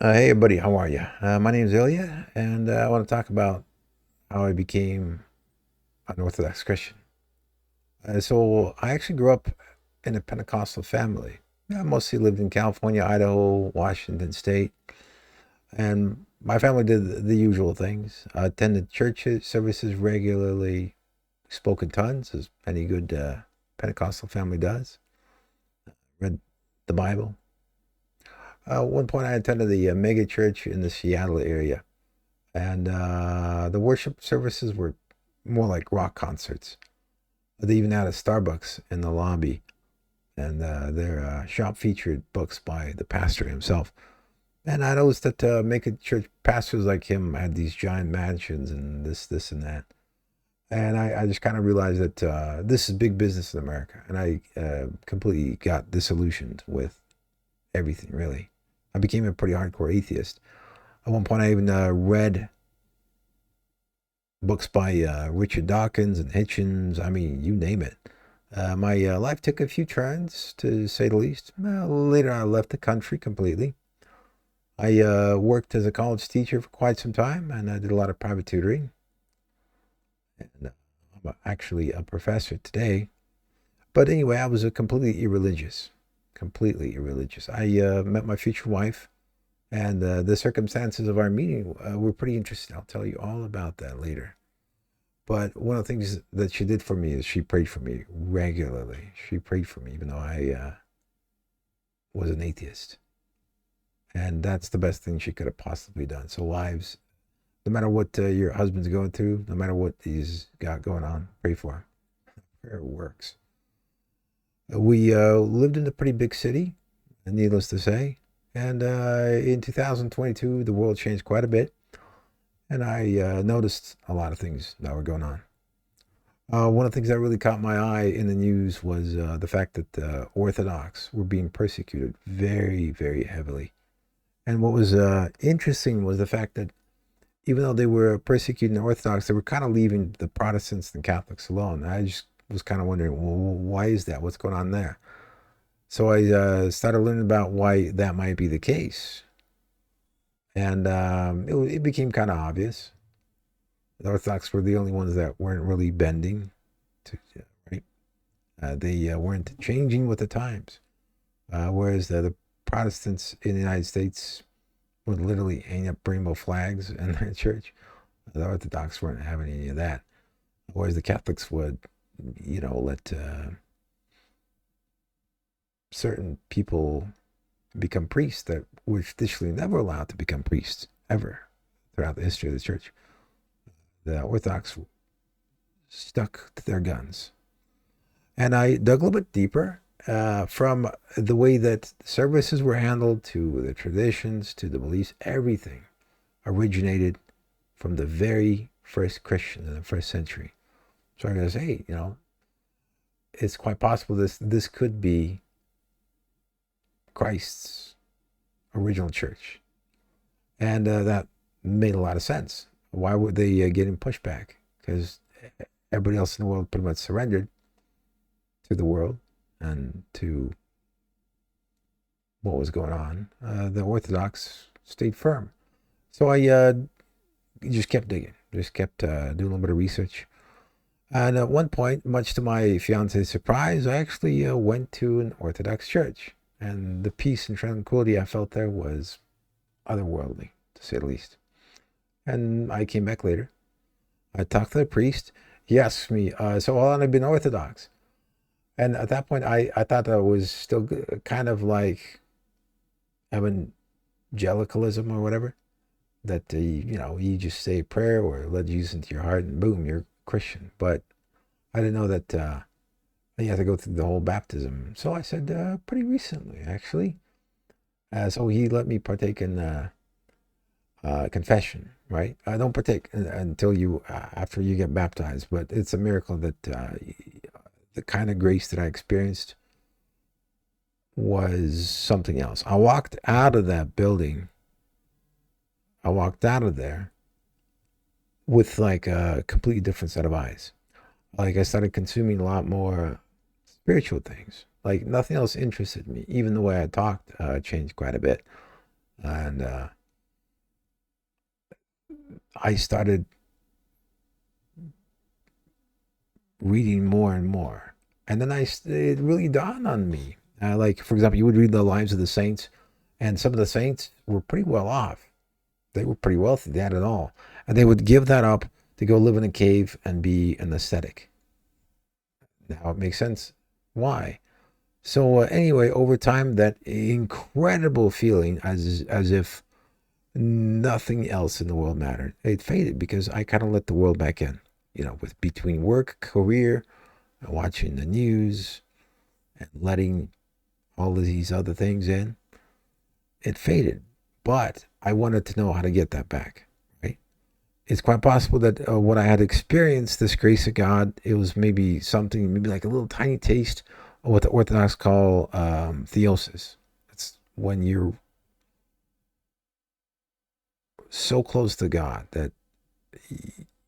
Hey, everybody, how are you? My name is Ilya, and I want to talk about how I became an Orthodox Christian. So, I actually grew up in a Pentecostal family. I mostly lived in California, Idaho, Washington State, and my family did the usual things. I attended church services regularly, spoke in tongues, as any good Pentecostal family does, read the Bible. At one point, I attended the Megachurch in the Seattle area. And the worship services were more like rock concerts. They even had a Starbucks in the lobby, and their shop featured books by the pastor himself. And I noticed that making church pastors like him had these giant mansions and this, and that. And I just kind of realized that this is big business in America. And I completely got disillusioned with everything, really. I became a pretty hardcore atheist. At one point, I even read books by Richard Dawkins and Hitchens. I mean, you name it. My life took a few turns, to say the least. Later, I left the country completely. I worked as a college teacher for quite some time, and I did a lot of private tutoring. And I'm actually a professor today. But anyway, I was a completely irreligious. Completely irreligious. I met my future wife, and the circumstances of our meeting were pretty interesting. I'll tell you all about that later. But one of the things that she did for me is she prayed for me regularly. She prayed for me, even though I was an atheist. And that's the best thing she could have possibly done. So, wives, no matter what your husband's going through, no matter what he's got going on, pray for him. Prayer works. We lived in a pretty big city, needless to say. And in 2022, the world changed quite a bit. And I noticed a lot of things that were going on. One of the things that really caught my eye in the news was the fact that Orthodox were being persecuted very, very heavily. And what was interesting was the fact that even though they were persecuting the Orthodox, they were kind of leaving the Protestants and Catholics alone. I just was kind of wondering, well, why is that? What's going on there? So I started learning about why that might be the case. And it became kind of obvious. The Orthodox were the only ones that weren't really bending to, right? They weren't changing with the times, whereas the Protestants in the United States would literally hang up rainbow flags in their church. The Orthodox weren't having any of that, whereas the Catholics would, let certain people become priests that were traditionally never allowed to become priests ever throughout the history of the church. The Orthodox stuck to their guns. And I dug a little bit deeper from the way that services were handled to the traditions to the beliefs. Everything originated from the very first Christians in the first century. So I goes, hey, it's quite possible this could be Christ's original church, and that made a lot of sense. Why were they getting pushback? Because everybody else in the world pretty much surrendered to the world and to what was going on. The Orthodox stayed firm. So I just kept digging, just kept doing a little bit of research. And at one point, much to my fiance's surprise, I actually went to an Orthodox church. And the peace and tranquility I felt there was otherworldly, to say the least. And I came back later. I talked to the priest. He asked me, so how long have I been Orthodox? And at that point, I thought that was still kind of like evangelicalism or whatever. That, you just say a prayer or let Jesus into your heart and boom, you're Christian. But I didn't know that you have to go through the whole baptism. So I said, pretty recently, actually. So he let me partake in confession, right? I don't partake until after you get baptized, but it's a miracle that the kind of grace that I experienced was something else. I walked out of that building. I walked out of there with like a completely different set of eyes. Like I started consuming a lot more spiritual things. Like nothing else interested me. Even the way I talked changed quite a bit. And I started reading more and more. And then it really dawned on me. Like, for example, you would read the lives of the saints, and some of the saints were pretty well off. They were pretty wealthy. They had it all. And they would give that up to go live in a cave and be an ascetic. Now it makes sense. Why? So anyway, over time, that incredible feeling as if nothing else in the world mattered, it faded because I kind of let the world back in. With between work, career, watching the news, and letting all of these other things in, it faded. But I wanted to know how to get that back. Right? It's quite possible that what I had experienced, this grace of God, it was maybe something, maybe like a little tiny taste of what the Orthodox call theosis. It's when you're so close to God that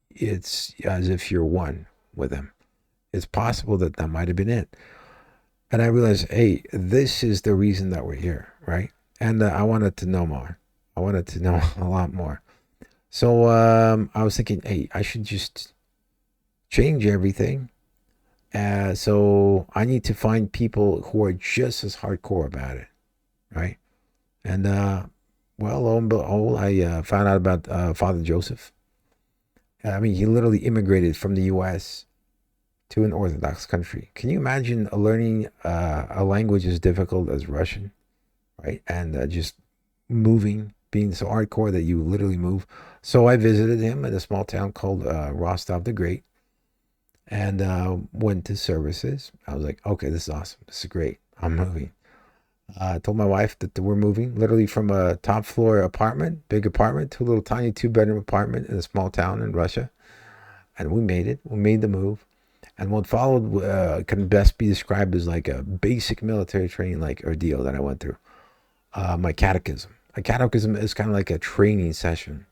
it's as if you're one with Him. It's possible that might have been it. And I realized, hey, this is the reason that we're here, right? And I wanted to know more. I wanted to know a lot more. So I was thinking, hey, I should just change everything. So I need to find people who are just as hardcore about it, right? And well, lo and behold, I found out about Father Joseph. I mean, he literally immigrated from the U.S. to an Orthodox country. Can you imagine learning a language as difficult as Russian, right? And just moving, being so hardcore that you literally move. So I visited him in a small town called Rostov the Great, and went to services. I was like, okay, this is awesome. This is great. I'm moving. I told my wife that we're moving literally from a top floor apartment, big apartment, to a little tiny 2-bedroom apartment in a small town in Russia. And we made it. We made the move. And what followed can best be described as like a basic military training like ordeal that I went through. My catechism. A catechism is kind of like a training session.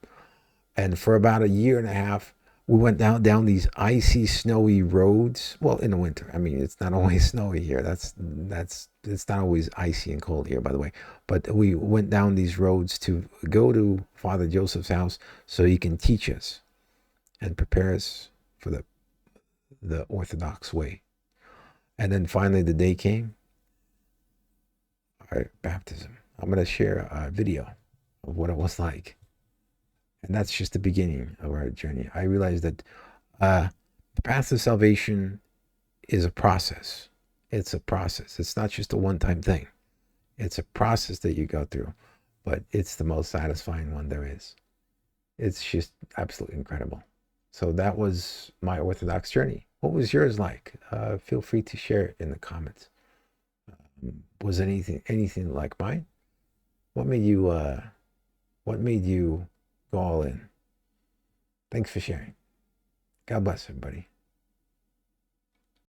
And for about a year and a half, we went down these icy, snowy roads. Well, in the winter. I mean, it's not always snowy here. It's not always icy and cold here, by the way. But we went down these roads to go to Father Joseph's house so he can teach us and prepare us for the Orthodox way. And then finally the day came, our baptism. I'm going to share a video of what it was like. And that's just the beginning of our journey. I realized that the path of salvation is a process. It's a process. It's not just a one-time thing. It's a process that you go through, but it's the most satisfying one there is. It's just absolutely incredible. So that was my Orthodox journey. What was yours like? Feel free to share it in the comments. Was anything like mine? What made you go all in? Thanks for sharing. God bless everybody.